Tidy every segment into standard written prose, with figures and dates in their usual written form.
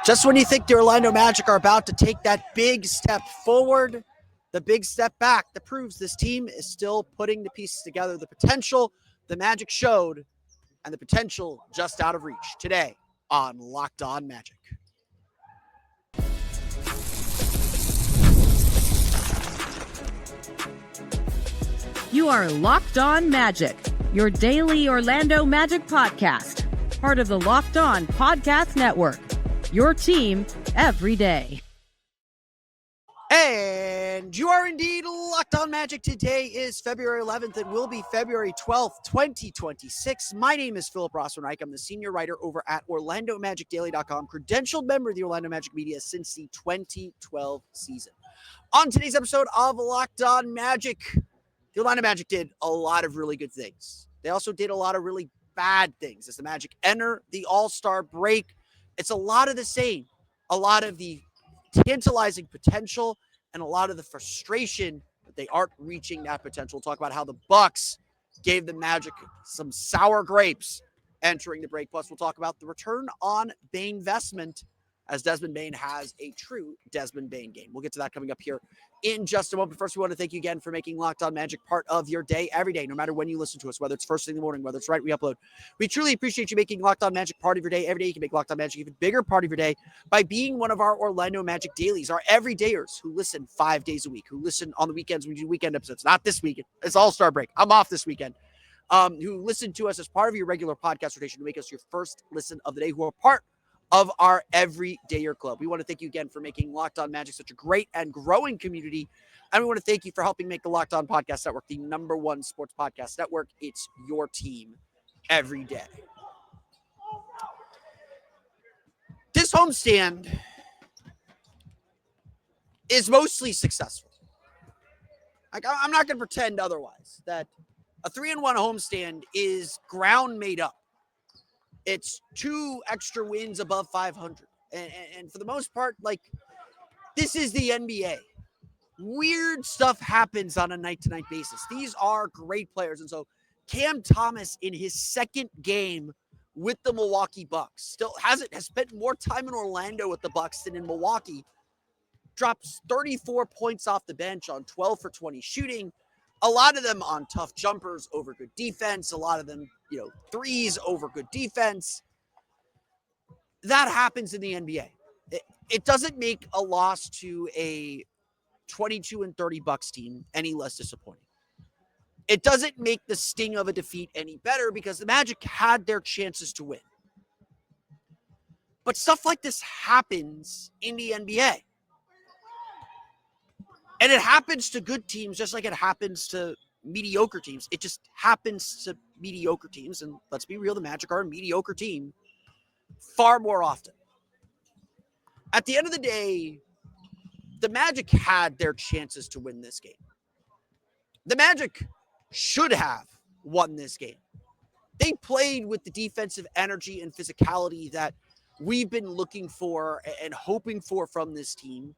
Just when you think the Orlando Magic are about to take that big step forward, the big step back that proves this team is still putting the pieces together. The potential the Magic showed and the potential just out of reach today on Locked On Magic. You are Locked On Magic, your daily Orlando Magic podcast, part of the Locked On Podcast Network, your team every day. And you are indeed Locked On Magic. Today is February 11th. It will be February 12th, 2026. My name is Philip Rossman-Reich. I'm the senior writer over at OrlandoMagicDaily.com, credentialed member of the Orlando Magic media since the 2012 season. On today's episode of Locked On Magic, the Orlando Magic did a lot of really good things. They also did a lot of really bad things as the Magic enter the All-Star break. It's a lot of the same. A lot of the tantalizing potential and a lot of the frustration that they aren't reaching that potential. We'll talk about how the Bucks gave the Magic some sour grapes entering the break. Plus, we'll talk about the return on Bane investment as Desmond Bane has a true Desmond Bane game. We'll get to that coming up here in just a moment. First, we want to thank you again for making Locked On Magic part of your day every day, no matter when you listen to us, whether it's first thing in the morning, whether it's right we upload. We truly appreciate you making Locked On Magic part of your day every day. You can make Locked On Magic even bigger part of your day by being one of our Orlando Magic dailies, our everydayers who listen 5 days a week, who listen on the weekends. We do weekend episodes, not this weekend. It's All-Star break. I'm off this weekend. Who listen to us as part of your regular podcast rotation to make us your first listen of the day, who are part of our Everydayer Club. We want to thank you again for making Locked On Magic such a great and growing community. And we want to thank you for helping make the Locked On Podcast Network the #1 sports podcast network. It's your team every day. This homestand is mostly successful. I'm not going to pretend otherwise, that a 3-1 homestand is ground made up. It's 2 extra wins above 500. And for the most part, like, this is the NBA. Weird stuff happens on a night-to-night basis. These are great players. And so Cam Thomas in his second game with the Milwaukee Bucks still has spent more time in Orlando with the Bucks than in Milwaukee. Drops 34 points off the bench on 12 for 20 shooting. A lot of them on tough jumpers over good defense. A lot of them, threes over good defense. That happens in the NBA. It doesn't make a loss to a 22-30 Bucks team any less disappointing. It doesn't make the sting of a defeat any better because the Magic had their chances to win. But stuff like this happens in the NBA. And it happens to good teams just like it happens to mediocre teams. It just happens to mediocre teams. And let's be real, the Magic are a mediocre team far more often. At the end of the day, the Magic had their chances to win this game. The Magic should have won this game. They played with the defensive energy and physicality that we've been looking for and hoping for from this team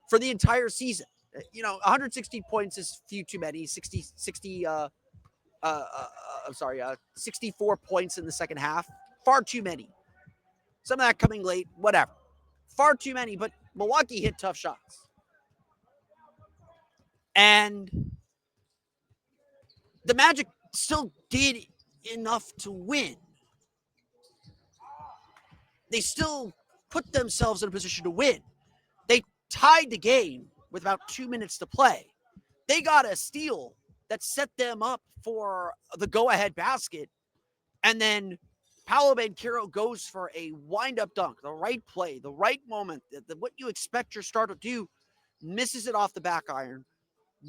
for the entire season. 160 points is few too many. 64 points in the second half, far too many. Some of that coming late, whatever. Far too many, but Milwaukee hit tough shots. And the Magic still did enough to win. They still put themselves in a position to win. They tied the game with about 2 minutes to play. They got a steal that set them up for the go-ahead basket. And then Paolo Banchero goes for a wind-up dunk, the right play, the right moment, what you expect your star to do, misses it off the back iron.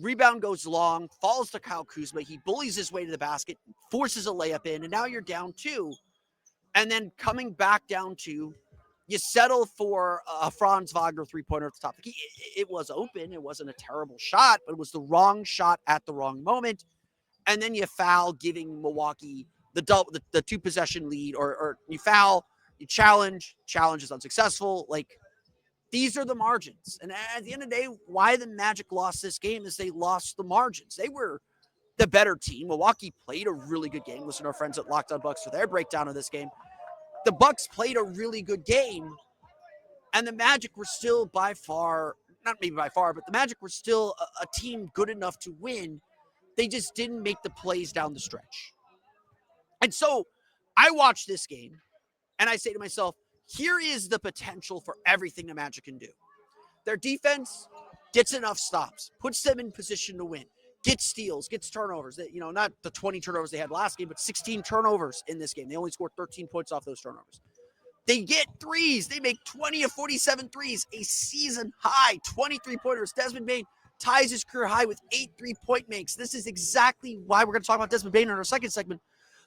Rebound goes long, falls to Kyle Kuzma. He bullies his way to the basket, forces a layup in, and now you're down 2. And then coming back down 2, you settle for a Franz Wagner three-pointer at the top. It was open. It wasn't a terrible shot, but it was the wrong shot at the wrong moment. And then you foul, giving Milwaukee the 2-possession lead, or you foul, you challenge is unsuccessful. Like, these are the margins. And at the end of the day, why the Magic lost this game is they lost the margins. They were the better team. Milwaukee played a really good game. Listen to our friends at Locked On Bucks for their breakdown of this game. The Bucks played a really good game, And the Magic were still by far, not maybe by far, but the Magic were still a team good enough to win. They just didn't make the plays down the stretch. And so I watch this game and I say to myself, here is the potential for everything the Magic can do. Their defense gets enough stops, puts them in position to win, gets steals, gets turnovers. Not the 20 turnovers they had last game, but 16 turnovers in this game. They only scored 13 points off those turnovers. They get threes. They make 20 of 47 threes, a season high, 23 pointers. Desmond Bane ties his career high with 8 3-point makes. This is exactly why we're going to talk about Desmond Bane in our second segment.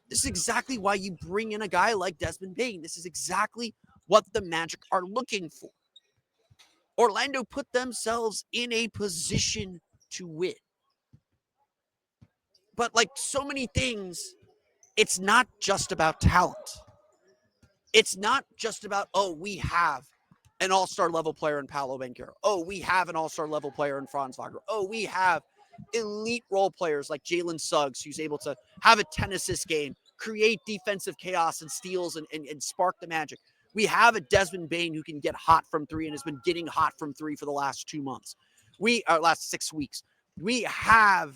This is exactly why you bring in a guy like Desmond Bane. This is exactly what the Magic are looking for. Orlando put themselves in a position to win. But like so many things, it's not just about talent. It's not just about, we have an all-star level player in Paolo Banchero. We have an all-star level player in Franz Wagner. We have elite role players like Jalen Suggs, who's able to have a 10-assist game, create defensive chaos and steals and spark the Magic. We have a Desmond Bane who can get hot from three and has been getting hot from three for the last 2 months. Last 6 weeks. We have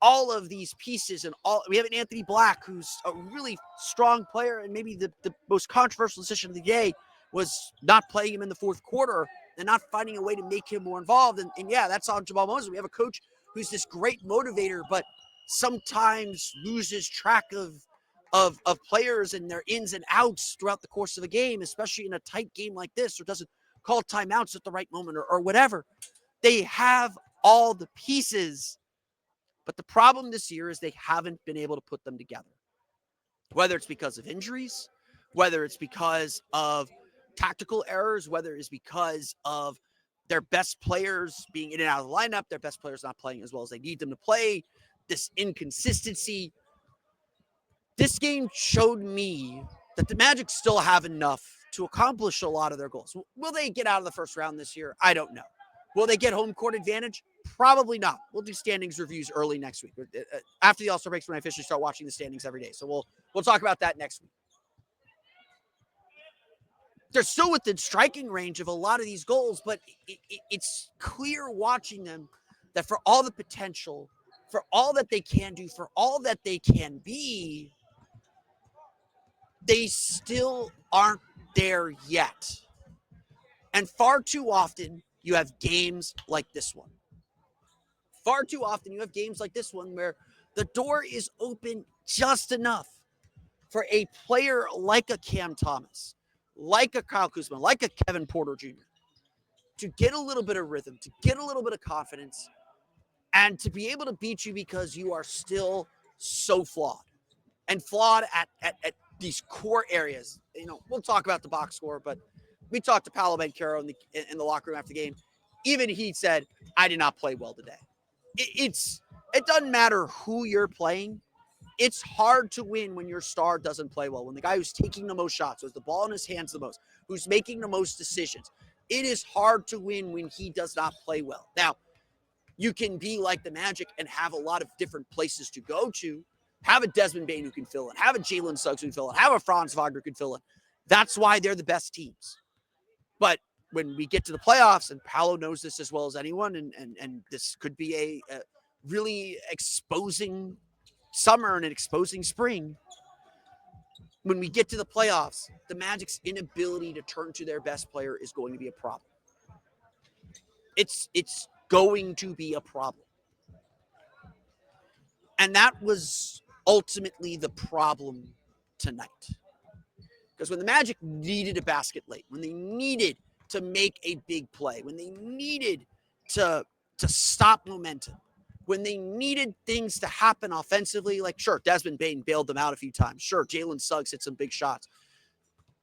all of these pieces we have an Anthony Black, who's a really strong player, and maybe the most controversial decision of the day was not playing him in the fourth quarter and not finding a way to make him more involved. And yeah, that's on Jamal Moses. We have a coach who's this great motivator, but sometimes loses track of players and their ins and outs throughout the course of a game, especially in a tight game like this, or doesn't call timeouts at the right moment or whatever. They have all the pieces, but the problem this year is they haven't been able to put them together. Whether it's because of injuries, whether it's because of tactical errors, whether it's because of their best players being in and out of the lineup, their best players not playing as well as they need them to play, this inconsistency. This game showed me that the Magic still have enough to accomplish a lot of their goals. Will they get out of the first round this year? I don't know. Will they get home court advantage? Probably not. We'll do standings reviews early next week. After the All-Star breaks, when I officially start watching the standings every day. So we'll talk about that next week. They're still within striking range of a lot of these goals, but it's clear watching them that for all the potential, for all that they can do, for all that they can be, they still aren't there yet. And far too often, you have games like this one. Far too often, you have games like this one where the door is open just enough for a player like a Cam Thomas, like a Kyle Kuzma, like a Kevin Porter Jr., to get a little bit of rhythm, to get a little bit of confidence, and to be able to beat you because you are still so flawed. And flawed at these core areas. We'll talk about the box score, but we talked to Paolo Banchero in the locker room after the game. Even he said, I did not play well today. It doesn't matter who you're playing. It's hard to win when your star doesn't play well, when the guy who's taking the most shots, who has the ball in his hands the most, who's making the most decisions. It is hard to win when he does not play well. Now, you can be like the Magic and have a lot of different places to go to. Have a Desmond Bane who can fill in. Have a Jalen Suggs who can fill in. Have a Franz Wagner who can fill in. That's why they're the best teams. But when we get to the playoffs, and Paolo knows this as well as anyone, and this could be a really exposing summer and an exposing spring. When we get to the playoffs, the Magic's inability to turn to their best player is going to be a problem. It's going to be a problem. And that was ultimately the problem tonight. Because when the Magic needed a basket late, when they needed to make a big play, when they needed to stop momentum, when they needed things to happen offensively, like sure, Desmond Bane bailed them out a few times. Sure, Jalen Suggs hit some big shots.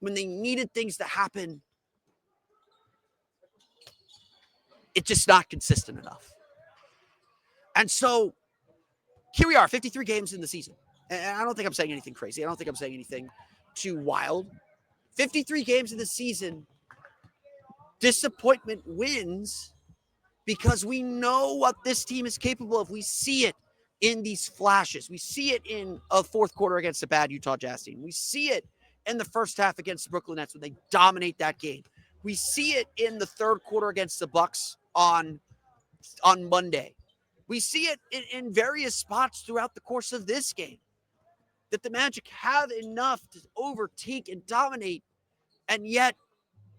When they needed things to happen, it's just not consistent enough. And so here we are, 53 games in the season. And I don't think I'm saying anything crazy. I don't think I'm saying anything too wild. 53 games in the season, disappointment wins because we know what this team is capable of. We see it in these flashes. We see it in a fourth quarter against a bad Utah Jazz team. We see it in the first half against the Brooklyn Nets when they dominate that game. We see it in the third quarter against the Bucks on Monday. We see it in various spots throughout the course of this game, that the Magic have enough to overtake and dominate, and yet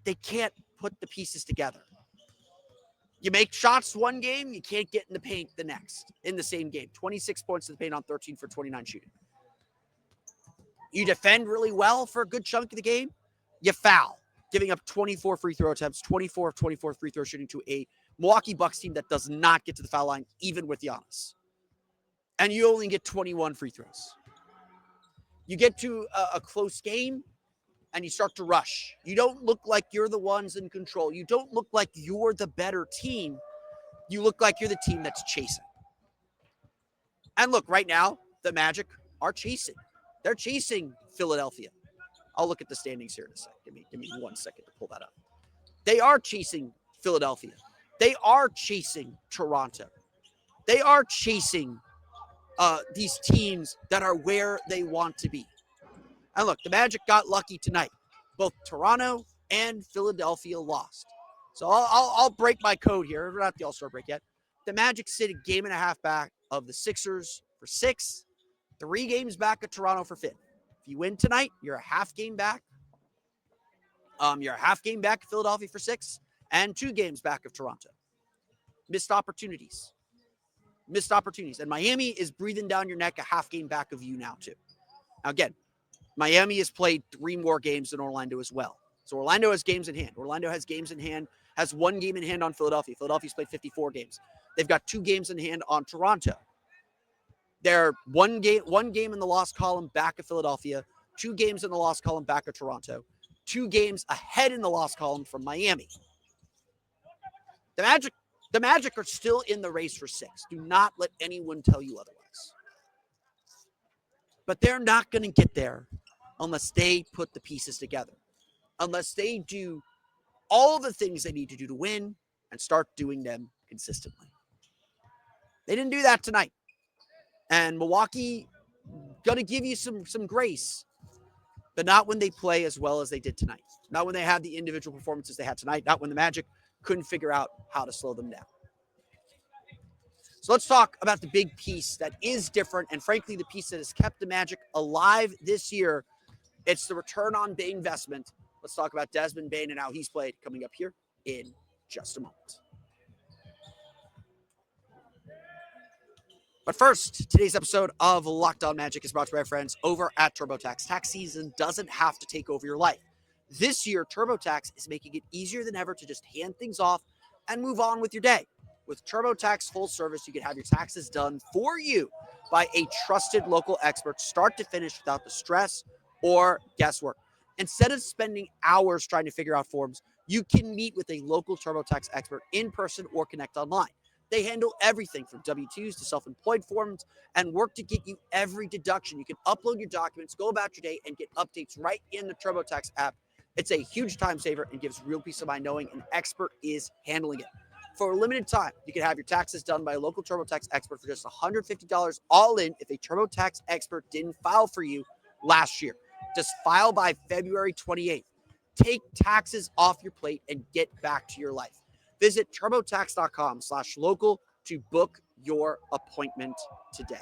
they can't put the pieces together. You make shots one game, you can't get in the paint the next, in the same game. 26 points in the paint on 13 for 29 shooting. You defend really well for a good chunk of the game, you foul, giving up 24 free throw attempts, 24 of 24 free throw shooting to a Milwaukee Bucks team that does not get to the foul line, even with Giannis. And you only get 21 free throws. You get to a close game, and you start to rush. You don't look like you're the ones in control. You don't look like you're the better team. You look like you're the team that's chasing. And look, right now, the Magic are chasing. They're chasing Philadelphia. I'll look at the standings here in a second. Give me 1 second to pull that up. They are chasing Philadelphia. They are chasing Toronto. They are chasing these teams that are where they want to be. And look, the Magic got lucky tonight. Both Toronto and Philadelphia lost. So I'll break my code here. We're not at the All-Star break yet. The Magic sit a game and a half back of the Sixers for 6, 3 games back of Toronto for 5th. If you win tonight, you're a half game back. You're a half game back of Philadelphia for 6, and 2 games back of Toronto. Missed opportunities. And Miami is breathing down your neck, a half game back of you now, too. Now, again, Miami has played 3 more games than Orlando as well. So Orlando has games in hand. Orlando has games in hand, has 1 game in hand on Philadelphia. Philadelphia's played 54 games. They've got 2 games in hand on Toronto. They're one game in the loss column back of Philadelphia, 2 games in the loss column back of Toronto, 2 games ahead in the loss column from Miami. The Magic are still in the race for 6. Do not let anyone tell you otherwise. But they're not going to get there unless they put the pieces together, unless they do all the things they need to do to win and start doing them consistently. They didn't do that tonight. And Milwaukee going to give you some grace, but not when they play as well as they did tonight. Not when they have the individual performances they had tonight. Not when the Magic couldn't figure out how to slow them down. So let's talk about the big piece that is different, and frankly, the piece that has kept the Magic alive this year. It's the return on Bane investment. Let's talk about Desmond Bane and how he's played coming up here in just a moment. But first, today's episode of Locked On Magic is brought to you by our friends over at TurboTax. Tax season doesn't have to take over your life. This year, TurboTax is making it easier than ever to just hand things off and move on with your day. With TurboTax Full Service, you can have your taxes done for you by a trusted local expert, start to finish, without the stress or guesswork. Instead of spending hours trying to figure out forms, you can meet with a local TurboTax expert in person or connect online. They handle everything from W-2s to self-employed forms and work to get you every deduction. You can upload your documents, go about your day, and get updates right in the TurboTax app. It's a huge time saver and gives real peace of mind knowing an expert is handling it. For a limited time, you can have your taxes done by a local TurboTax expert for just $150 all in if a TurboTax expert didn't file for you last year. Just file by February 28th. Take taxes off your plate and get back to your life. Visit TurboTax.com/local to book your appointment today.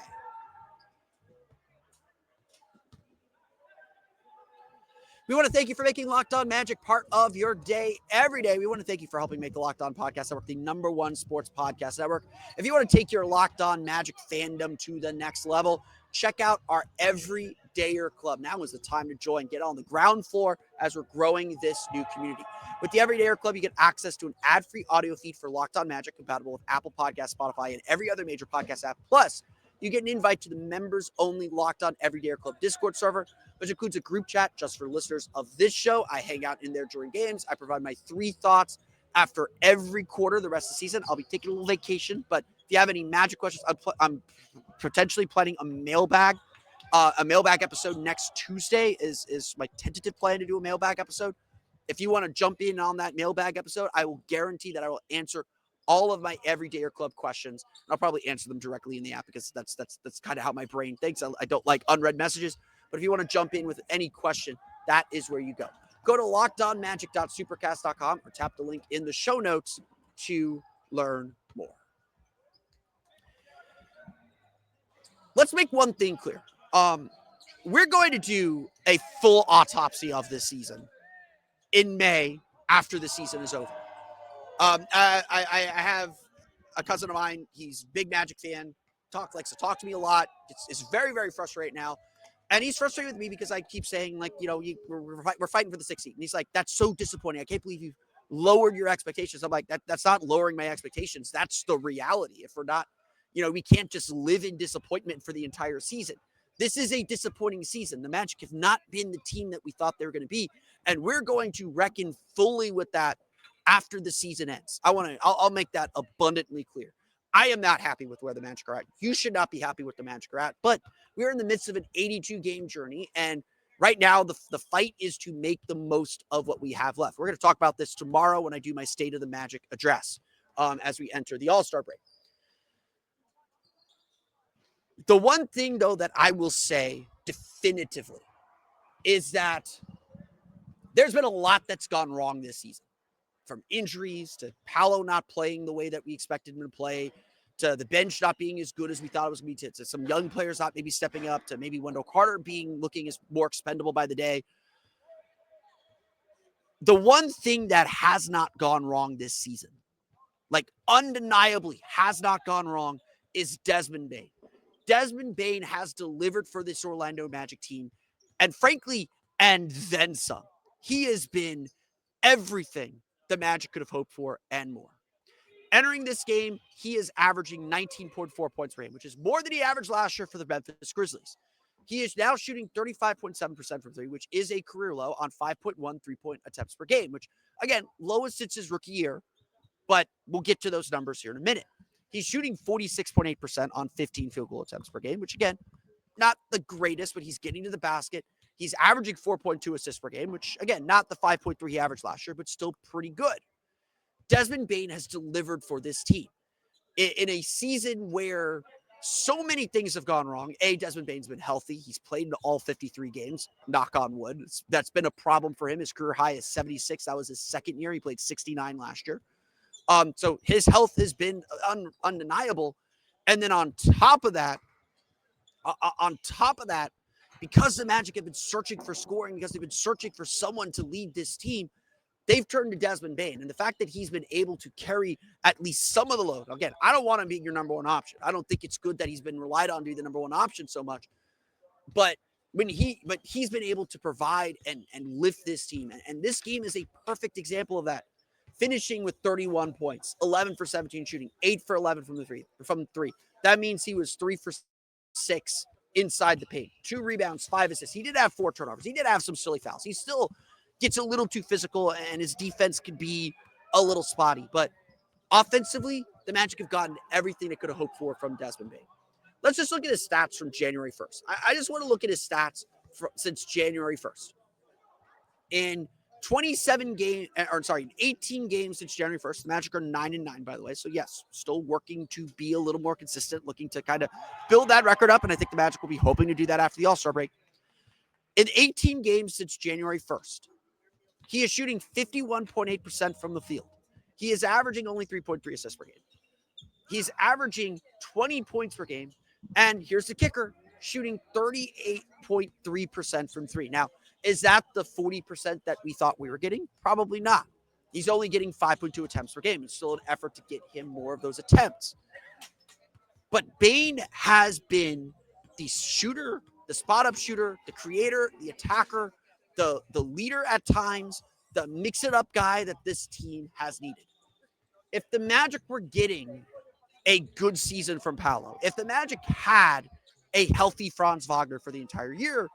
We want to thank you for making Locked On Magic part of your day every day. We want to thank you for helping make the Locked On Podcast Network the #1 sports podcast network. If you want to take your Locked On Magic fandom to the next level, check out our Everydayer Club. Now is the time to join. Get on the ground floor as we're growing this new community. With the Everydayer Club, you get access to an ad-free audio feed for Locked On Magic, compatible with Apple Podcasts, Spotify, and every other major podcast app. Plus, you get an invite to the members-only Locked On Everydayer Club Discord server, which includes a group chat just for listeners of this show. I hang out in there during games. I provide my 3 thoughts after every quarter the rest of the season. I'll be taking a little vacation, but if you have any Magic questions, I'm potentially planning a mailbag episode next Tuesday is my tentative plan to do a mailbag episode. If you want to jump in on that mailbag episode, I will guarantee that I will answer all of my Everydayer Club questions. I'll probably answer them directly in the app because that's kind of how my brain thinks. I don't like unread messages. But if you want to jump in with any question, that is where you go. Go to lockedonmagic.supercast.com or tap the link in the show notes to learn more. Let's make one thing clear. We're going to do a full autopsy of this season in May after the season is over. I have a cousin of mine. He's a big Magic fan. Likes to talk to me a lot. It's very, very frustrating now. And he's frustrated with me because I keep saying, like, we're fighting for the 6th seed. And he's like, that's so disappointing. I can't believe you've lowered your expectations. I'm like, that's not lowering my expectations. That's the reality. If we're not, we can't just live in disappointment for the entire season. This is a disappointing season. The Magic have not been the team that we thought they were going to be. And we're going to reckon fully with that after the season ends. I'll make that abundantly clear. I am not happy with where the Magic are at. You should not be happy with the Magic are at, but we're in the midst of an 82-game journey, and right now the fight is to make the most of what we have left. We're going to talk about this tomorrow when I do my State of the Magic address as we enter the All-Star break. The one thing, though, that I will say definitively is that there's been a lot that's gone wrong this season. From injuries to Paolo not playing the way that we expected him to play, to the bench not being as good as we thought it was going to be, to some young players not maybe stepping up, to maybe Wendell Carter looking as more expendable by the day. The one thing that has not gone wrong this season, like undeniably has not gone wrong, is Desmond Bane. Desmond Bane has delivered for this Orlando Magic team, and frankly, and then some. He has been everything the Magic could have hoped for and more. Entering this game, he is averaging 19.4 points per game, which is more than he averaged last year for the Memphis Grizzlies. He is now shooting 35.7% from three, which is a career low on 5.1 three-point attempts per game, which, again, lowest since his rookie year, but we'll get to those numbers here in a minute. He's shooting 46.8% on 15 field goal attempts per game, which, again, not the greatest, but he's getting to the basket. He's averaging 4.2 assists per game, which, again, not the 5.3 he averaged last year, but still pretty good. Desmond Bane has delivered for this team in a season where so many things have gone wrong. Desmond Bane's been healthy. He's played in all 53 games, knock on wood. That's been a problem for him. His career high is 76. That was his second year. He played 69 last year. So his health has been undeniable. And then on top of that, because the Magic have been searching for scoring, because they've been searching for someone to lead this team, they've turned to Desmond Bane. And the fact that he's been able to carry at least some of the load. Again, I don't want him being your number one option. I don't think it's good that he's been relied on to be the number one option so much. But he's been able to provide and lift this team. And this game is a perfect example of that. Finishing with 31 points, 11 for 17 shooting, 8 for 11 from three. That means he was 3 for 6 inside the paint, 2 rebounds, 5 assists. He did have 4 turnovers. He did have some silly fouls. He still gets a little too physical, and his defense could be a little spotty. But offensively, the Magic have gotten everything they could have hoped for from Desmond Bane. Let's just look at his stats from January 1st. I just want to look at his stats since January 1st. In 18 games since January 1st, the Magic are 9-9, by the way. So yes, still working to be a little more consistent, looking to kind of build that record up. And I think the Magic will be hoping to do that after the All-Star break. In 18 games since January 1st, he is shooting 51.8% from the field. He is averaging only 3.3 assists per game. He's averaging 20 points per game. And here's the kicker, shooting 38.3% from three. Now, is that the 40% that we thought we were getting? Probably not. He's only getting 5.2 attempts per game. It's still an effort to get him more of those attempts. But Bane has been the shooter, the spot-up shooter, the creator, the attacker, the leader at times, the mix-it-up guy that this team has needed. If the Magic were getting a good season from Paolo, if the Magic had a healthy Franz Wagner for the entire year,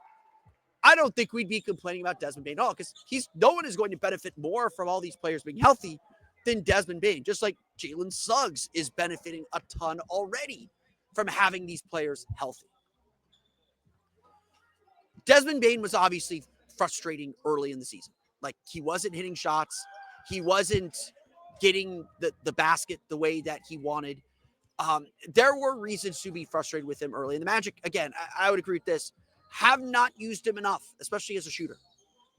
I don't think we'd be complaining about Desmond Bane at all, because no one is going to benefit more from all these players being healthy than Desmond Bane, just like Jalen Suggs is benefiting a ton already from having these players healthy. Desmond Bane was obviously frustrating early in the season. Like, he wasn't hitting shots. He wasn't getting the basket the way that he wanted. There were reasons to be frustrated with him early. And the Magic, again, I would agree with this, have not used him enough, especially as a shooter.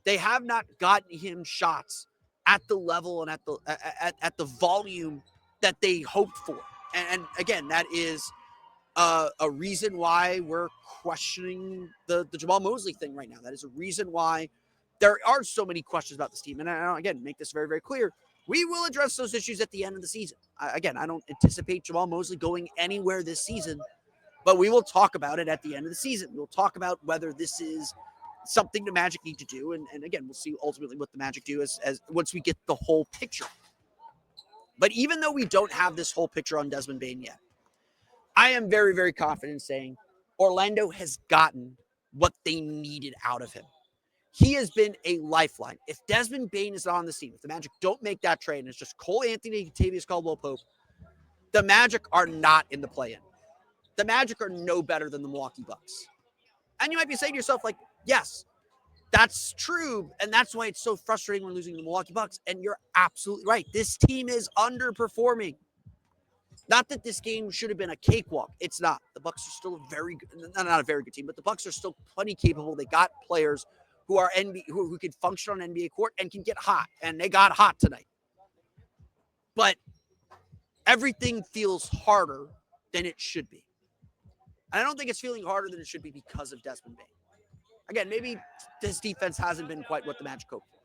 They have not gotten him shots at the level and at the volume that they hoped for. And again, that is a reason why we're questioning the Jamal Mosley thing right now. That is a reason why there are so many questions about this team. And I, again, make this very, very clear. We will address those issues at the end of the season. Again, I don't anticipate Jamal Mosley going anywhere this season, but we will talk about it at the end of the season. We'll talk about whether this is something the Magic need to do. And again, we'll see ultimately what the Magic do as once we get the whole picture. But even though we don't have this whole picture on Desmond Bane yet, I am very, very confident in saying Orlando has gotten what they needed out of him. He has been a lifeline. If Desmond Bane is not on the team, if the Magic don't make that trade, and it's just Cole Anthony, Kentavious Caldwell-Pope, the Magic are not in the play-in. The Magic are no better than the Milwaukee Bucks. And you might be saying to yourself, like, yes, that's true, and that's why it's so frustrating when losing to the Milwaukee Bucks. And you're absolutely right. This team is underperforming. Not that this game should have been a cakewalk. It's not. The Bucks are still a very good, not a very good team, but the Bucks are still plenty capable. They got players who are who can function on NBA court and can get hot, and they got hot tonight. But everything feels harder than it should be. And I don't think it's feeling harder than it should be because of Desmond Bane. Again, maybe this defense hasn't been quite what the Magic hoped for.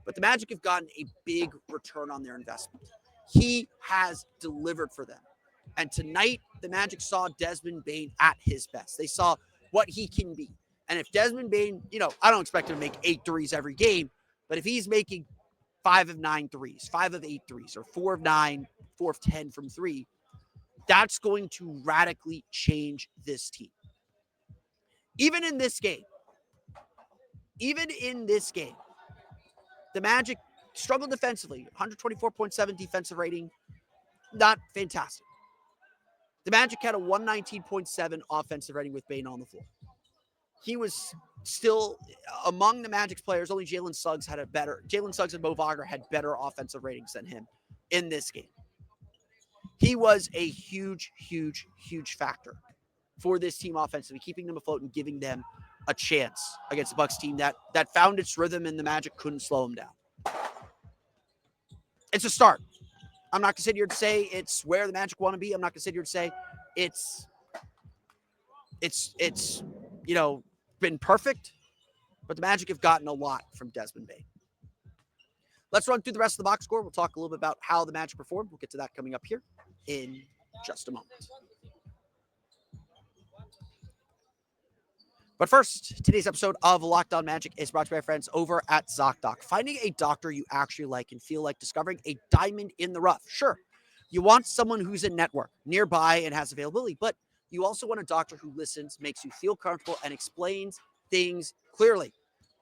But the Magic have gotten a big return on their investment. He has delivered for them. And tonight, the Magic saw Desmond Bane at his best. They saw what he can be. And if Desmond Bane, I don't expect him to make 8 threes every game, but if he's making 5 of 9 threes, 5 of 8 threes, or 4 of 9, 4 of 10 from 3, that's going to radically change this team. Even in this game, the Magic struggled defensively. 124.7 defensive rating. Not fantastic. The Magic had a 119.7 offensive rating with Bane on the floor. He was still among the Magic's players. Only Jalen Suggs and Mo Wagner had better offensive ratings than him in this game. He was a huge, huge, huge factor for this team offensively, keeping them afloat and giving them a chance against the Bucks team that found its rhythm, and the Magic couldn't slow them down. It's a start. I'm not going to sit here to say it's where the Magic want to be. I'm not going to sit here to say it's been perfect, but the Magic have gotten a lot from Desmond Bane. Let's run through the rest of the box score. We'll talk a little bit about how the Magic performed. We'll get to that coming up here in just a moment. But first, today's episode of Locked On Magic is brought to you by our friends over at ZocDoc. Finding a doctor you actually like can feel like discovering a diamond in the rough. Sure, you want someone who's in network, nearby, and has availability, but you also want a doctor who listens, makes you feel comfortable, and explains things clearly.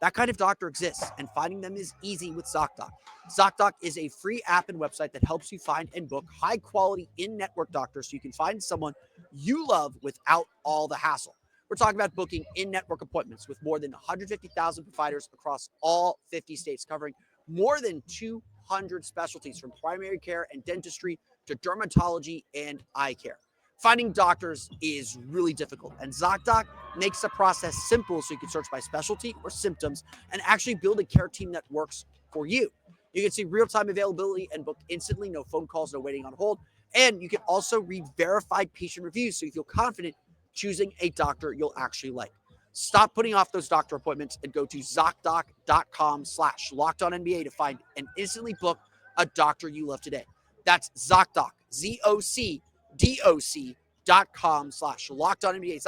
That kind of doctor exists, and finding them is easy with ZocDoc. ZocDoc is a free app and website that helps you find and book high-quality in-network doctors so you can find someone you love without all the hassle. We're talking about booking in-network appointments with more than 150,000 providers across all 50 states, covering more than 200 specialties from primary care and dentistry to dermatology and eye care. Finding doctors is really difficult, and ZocDoc makes the process simple so you can search by specialty or symptoms and actually build a care team that works for you. You can see real-time availability and book instantly, no phone calls, no waiting on hold, and you can also read verified patient reviews so you feel confident choosing a doctor you'll actually like. Stop putting off those doctor appointments and go to ZocDoc.com/LockedOnNBA to find and instantly book a doctor you love today. That's ZocDoc, ZocDoc.com/LockedOnNBA.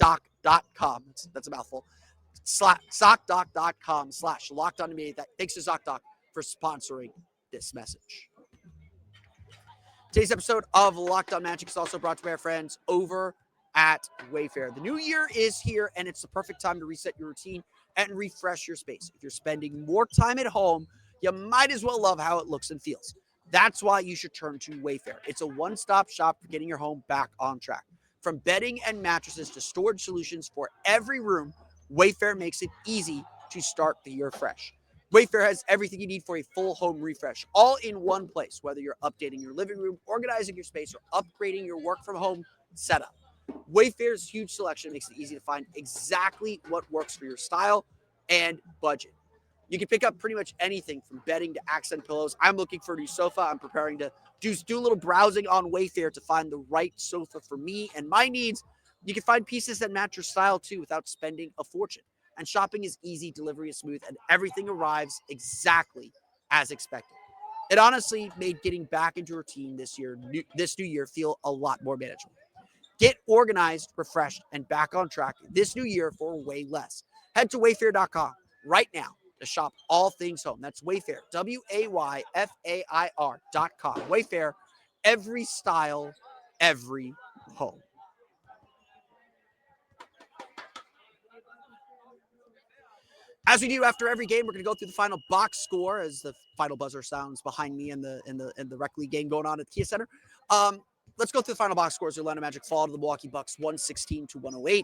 ZocDoc.com. That's a mouthful. ZocDoc.com/LockedOnNBA. Thanks to ZocDoc for sponsoring this message. Today's episode of Locked On Magic is also brought to you by our friends over at Wayfair. The new year is here, and it's the perfect time to reset your routine and refresh your space. If you're spending more time at home, you might as well love how it looks and feels. That's why you should turn to Wayfair. It's a one-stop shop for getting your home back on track. From bedding and mattresses to storage solutions for every room, Wayfair makes it easy to start the year fresh. Wayfair has everything you need for a full home refresh, all in one place, whether you're updating your living room, organizing your space, or upgrading your work from home setup. Wayfair's huge selection makes it easy to find exactly what works for your style and budget. You can pick up pretty much anything from bedding to accent pillows. I'm looking for a new sofa. I'm preparing to do a little browsing on Wayfair to find the right sofa for me and my needs. You can find pieces that match your style too without spending a fortune. And shopping is easy, delivery is smooth, and everything arrives exactly as expected. It honestly made getting back into routine this new year, feel a lot more manageable. Get organized, refreshed, and back on track this new year for way less. Head to wayfair.com right now to shop all things home. That's Wayfair, WAYFAIR.com. Wayfair, every style, every home. As we do after every game, we're going to go through the final box score as the final buzzer sounds behind me in the rec league game going on at the Kia Center. Let's go through the final box scores. The Orlando Magic fall to the Milwaukee Bucks 116-108.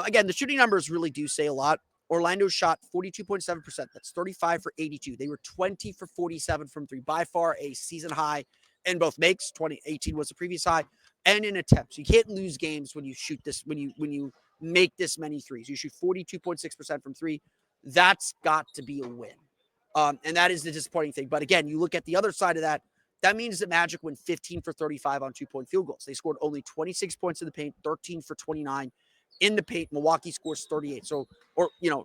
Again, the shooting numbers really do say a lot. Orlando shot 42.7%. That's 35 for 82. They were 20 for 47 from three. By far a season high in both makes. 2018 was the previous high, and in attempts. You can't lose games when you shoot this, when you make this many threes. You shoot 42.6% from three. That's got to be a win. And that is the disappointing thing. But again, you look at the other side of that, that means that Magic went 15 for 35 on 2-point field goals. They scored only 26 points in the paint, 13 for 29 in the paint. Milwaukee scores 38. So,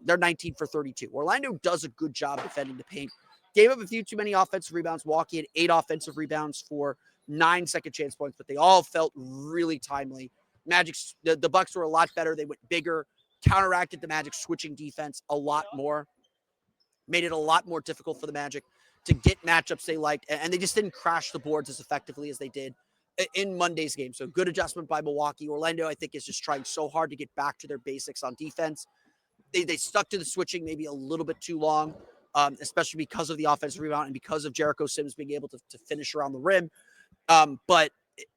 they're 19 for 32. Orlando does a good job defending the paint. Gave up a few too many offensive rebounds. Milwaukee had 8 offensive rebounds for 9 second chance points, but they all felt really timely. The Bucks were a lot better. They went bigger, counteracted the Magic switching defense a lot more, made it a lot more difficult for the Magic to get matchups they liked, and they just didn't crash the boards as effectively as they did in Monday's game. So good adjustment by Milwaukee. Orlando, I think, is just trying so hard to get back to their basics on defense. They stuck to the switching maybe a little bit too long, especially because of the offensive rebound and because of Jericho Sims being able to finish around the rim. But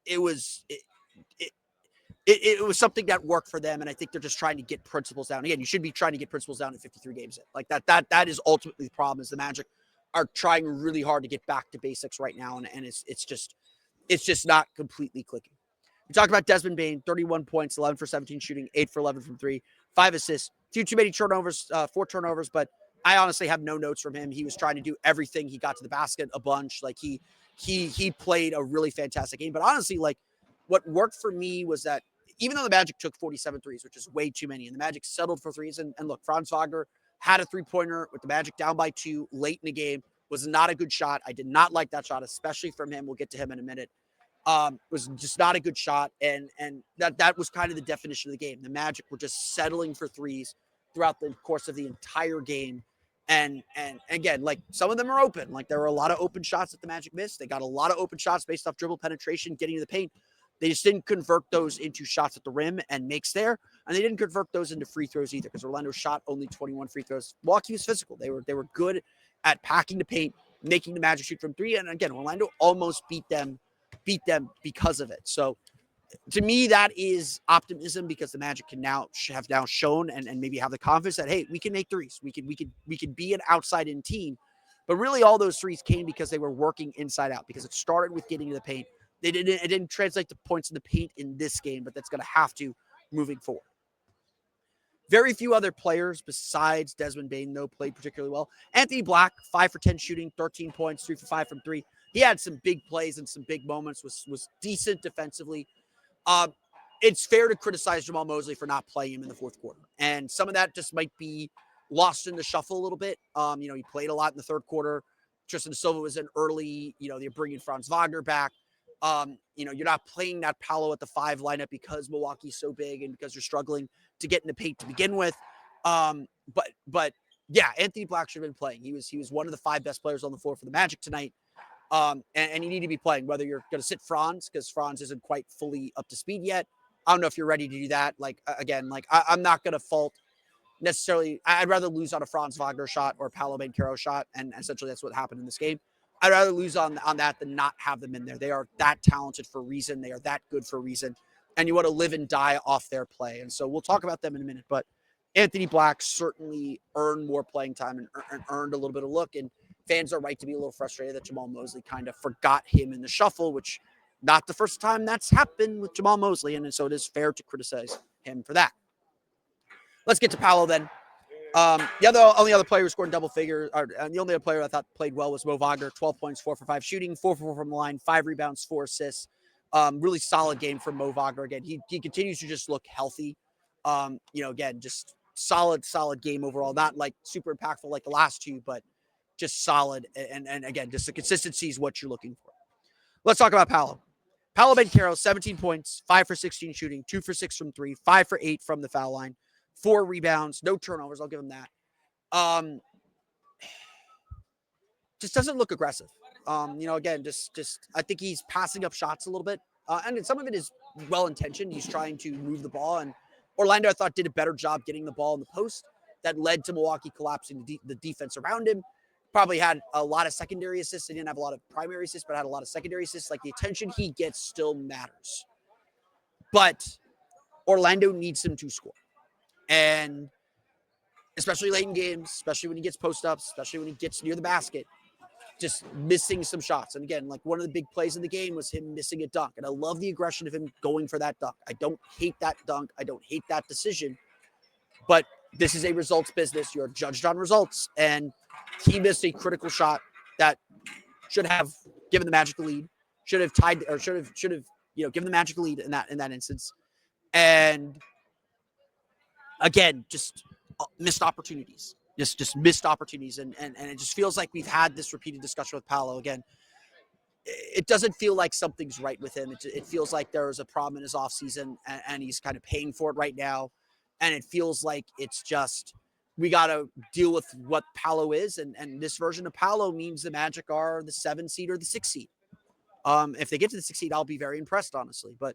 it was something that worked for them, and I think they're just trying to get principles down. Again, you should be trying to get principles down in 53 games in. Like that is ultimately the problem, is the Magic are trying really hard to get back to basics right now, and it's just not completely clicking. We talked about Desmond Bane, 31 points, 11 for 17 shooting, 8 for 11 from 3, 5 assists, few too many turnovers, 4 turnovers, but I honestly have no notes from him. He was trying to do everything. He got to the basket a bunch. Like he played a really fantastic game. But honestly, like, what worked for me was that even though the Magic took 47 threes, which is way too many, and the Magic settled for threes, and look, Franz Wagner had a three-pointer with the Magic down by 2 late in the game, was not a good shot. I did not like that shot, especially from him. We'll get to him in a minute. Was just not a good shot, and that was kind of the definition of the game. The Magic were just settling for threes throughout the course of the entire game, and again, like, some of them are open. Like, there were a lot of open shots that the Magic missed. They got a lot of open shots based off dribble penetration, getting to the paint. They just didn't convert those into shots at the rim and makes there, and they didn't convert those into free throws either, because Orlando shot only 21 free throws. Milwaukee was physical. They were good at packing the paint, making the Magic shoot from 3, and again, Orlando almost beat them because of it. So to me, that is optimism, because the Magic can now shown and maybe have the confidence that, hey, we can make threes. We can be an outside-in team. But really, all those threes came because they were working inside out, because it started with getting to the paint. It didn't translate to points in the paint in this game, but that's going to have to moving forward. Very few other players besides Desmond Bane, though, played particularly well. Anthony Black, 5 for 10 shooting, 13 points, 3 for 5 from 3. He had some big plays and some big moments, was decent defensively. It's fair to criticize Jamal Mosley for not playing him in the fourth quarter. And some of that just might be lost in the shuffle a little bit. He played a lot in the third quarter. Tristan Silva was in early. They're bringing Franz Wagner back. You're not playing that Paolo at the 5 lineup because Milwaukee's so big and because you're struggling to get in the paint to begin with. But yeah, Anthony Black should have been playing. He was one of the 5 best players on the floor for the Magic tonight. And you need to be playing, whether you're going to sit Franz, because Franz isn't quite fully up to speed yet. I don't know if you're ready to do that. Like, again, like, I'm not going to fault necessarily. I'd rather lose on a Franz Wagner shot or a Paolo Banchero shot. And essentially that's what happened in this game. I'd rather lose on that than not have them in there. They are that talented for a reason. They are that good for a reason. And you want to live and die off their play. And so we'll talk about them in a minute. But Anthony Black certainly earned more playing time and earned a little bit of look. And fans are right to be a little frustrated that Jamal Mosley kind of forgot him in the shuffle, which not the first time that's happened with Jamal Mosley. And so it is fair to criticize him for that. Let's get to Paolo then. The only other player who scored in double figures, or the only other player I thought played well was Mo Wagner. 12 points, 4 for 5 shooting, 4 for 4 from the line, 5 rebounds, 4 assists. Really solid game from Mo Wagner. Again, he continues to just look healthy. Again, just solid game overall. Not like super impactful like the last two, but just solid. And again, just the consistency is what you're looking for. Let's talk about Paolo. Paolo Banchero, 17 points, 5 for 16 shooting, 2 for 6 from 3, 5 for 8 from the foul line, 4 rebounds, no turnovers. I'll give him that. Just doesn't look aggressive. Again, just I think he's passing up shots a little bit. And some of it is well-intentioned. He's trying to move the ball. And Orlando, I thought, did a better job getting the ball in the post. That led to Milwaukee collapsing the defense around him. Probably had a lot of secondary assists. He didn't have a lot of primary assists, but had a lot of secondary assists. Like, the attention he gets still matters. But Orlando needs him to score. And especially late in games, especially when he gets post-ups, especially when he gets near the basket, just missing some shots. And again, like, one of the big plays in the game was him missing a dunk. And I love the aggression of him going for that dunk. I don't hate that dunk. I don't hate that decision. But this is a results business. You're judged on results. And he missed a critical shot that should have given the Magic the lead, should have tied, or should have given the Magic the lead in that instance. And again, just missed opportunities. Just missed opportunities. And it just feels like we've had this repeated discussion with Paolo. Again, it doesn't feel like something's right with him. It feels like there was a problem in his offseason, and he's kind of paying for it right now. And it feels like it's just, we got to deal with what Paolo is. And this version of Paolo means the Magic are the 7 seed or the 6 seed. If they get to the 6 seed, I'll be very impressed, honestly. But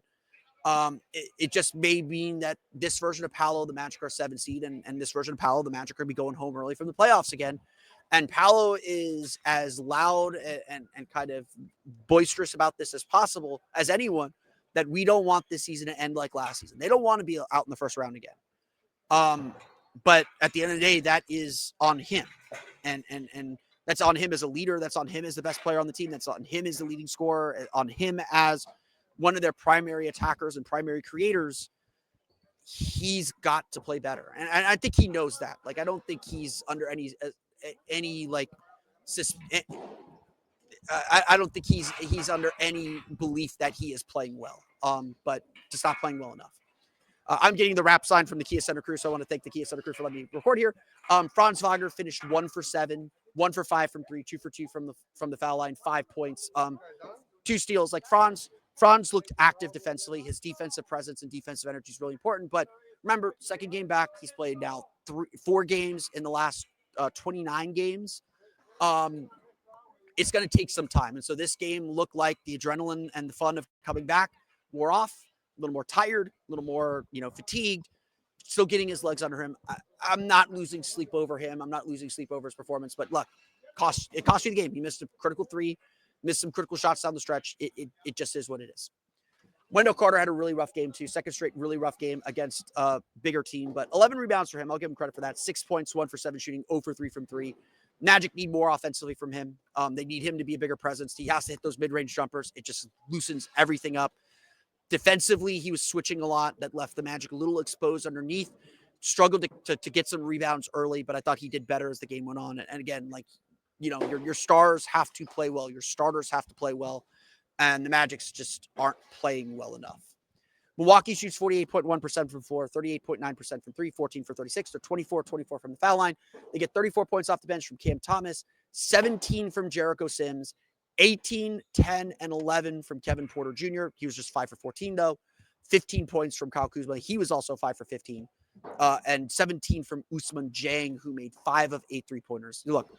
it just may mean that this version of Paolo, the Magic are 7 seed, and this version of Paolo, the Magic are be going home early from the playoffs again. And Paolo is as loud and kind of boisterous about this as possible as anyone, that we don't want this season to end like last season. They don't want to be out in the first round again. But at the end of the day, that is on him. And that's on him as a leader. That's on him as the best player on the team. That's on him as the leading scorer, on him as one of their primary attackers and primary creators. He's got to play better. And I think he knows that. Like, I don't think he's under any like, I don't think he's under any belief that he is playing well. But just not playing well enough. I'm getting the wrap sign from the Kia Center crew, so I want to thank the Kia Center crew for letting me record here. Franz Wagner finished 1 for 7, 1 for 5 from 3, 2 for 2 from the foul line, 5 points, 2 steals. Like, Franz looked active defensively. His defensive presence and defensive energy is really important. But remember, second game back, he's played now 4 games in the last 29 games. It's going to take some time. And so this game looked like the adrenaline and the fun of coming back wore off. A little more tired, a little more, fatigued, still getting his legs under him. I'm not losing sleep over him. I'm not losing sleep over his performance, but look, it cost you the game. He missed a critical 3, missed some critical shots down the stretch. It just is what it is. Wendell Carter had a really rough game too. Second straight really rough game against a bigger team, but 11 rebounds for him. I'll give him credit for that. 6 points, 1 for 7 shooting, 0 for 3 from 3. Magic need more offensively from him. They need him to be a bigger presence. He has to hit those mid-range jumpers. It just loosens everything up. Defensively, he was switching a lot. That left the Magic a little exposed underneath. Struggled to get some rebounds early, but I thought he did better as the game went on. And again, like, your stars have to play well. Your starters have to play well. And the Magics just aren't playing well enough. Milwaukee shoots 48.1% from 4, 38.9% from 3, 14 for 36. They're 24 from the foul line. They get 34 points off the bench from Cam Thomas, 17 from Jericho Sims, 18, 10, and 11 from Kevin Porter Jr. He was just 5 for 14, though. 15 points from Kyle Kuzma. He was also 5 for 15. And 17 from Usman Jang, who made 5 of 8 3-pointers. Look,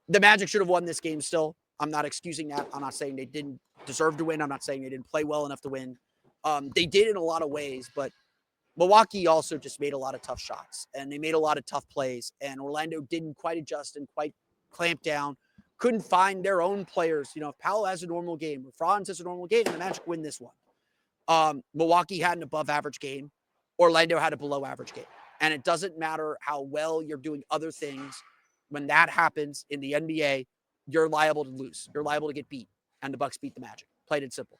the Magic should have won this game still. I'm not excusing that. I'm not saying they didn't deserve to win. I'm not saying they didn't play well enough to win. They did in a lot of ways, but Milwaukee also just made a lot of tough shots, and they made a lot of tough plays, and Orlando didn't quite adjust and quite clamp down. Couldn't find their own players. If Paolo has a normal game, if Franz has a normal game, the Magic win this one. Milwaukee had an above average game. Orlando had a below average game. And it doesn't matter how well you're doing other things. When that happens in the NBA, you're liable to lose. You're liable to get beat. And the Bucks beat the Magic. Plain and simple.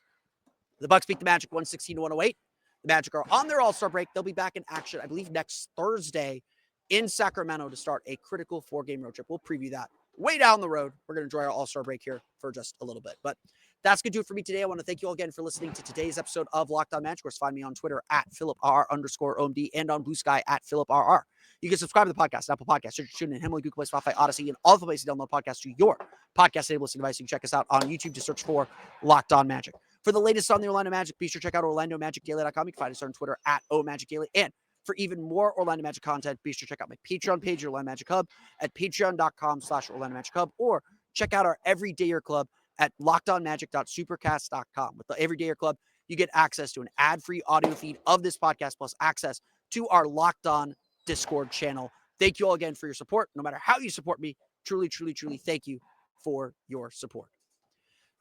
The Bucks beat the Magic 116-108. The Magic are on their All-Star break. They'll be back in action, I believe, next Thursday in Sacramento to start a critical 4-game road trip. We'll preview that way down the road. We're going to enjoy our All-Star break here for just a little bit. But that's going to do it for me today. I want to thank you all again for listening to today's episode of Locked On Magic. Of course, find me on Twitter at @PhilipR_OMD and on Blue Sky at PhilipRR. You can subscribe to the podcast, Apple Podcasts, Stitcher, TuneIn, Himalaya, Google Play, Spotify, Odyssey, and all the places to download podcasts to your podcast-enabled listening device. You can check us out on YouTube to search for Locked On Magic. For the latest on the Orlando Magic, be sure to check out OrlandoMagicDaily.com. You can find us on Twitter at OMagicDaily. And for even more Orlando Magic content, be sure to check out my Patreon page, Orlando Magic Hub, at patreon.com/Orlando Magic Hub, or check out our Everydayer Club at lockedonmagic.supercast.com. With the Everydayer Club, you get access to an ad-free audio feed of this podcast, plus access to our Locked On Discord channel. Thank you all again for your support. No matter how you support me, truly, truly, truly thank you for your support.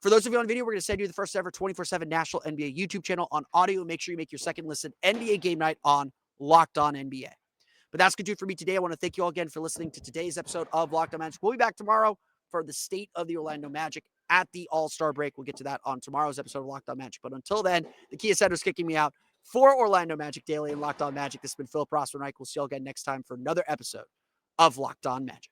For those of you on video, we're going to send you the first ever 24/7 National NBA YouTube channel on audio. Make sure you make your second listen NBA Game Night on Locked On NBA. But that's going to do it for me today. I want to thank you all again for listening to today's episode of Locked On Magic. We'll be back tomorrow for the state of the Orlando Magic at the All-Star break. We'll get to that on tomorrow's episode of Locked On Magic. But until then, the Kia Center's kicking me out. For Orlando Magic Daily and Locked On Magic, this has been Philip Rossman-Reich. We'll see you all again next time for another episode of Locked On Magic.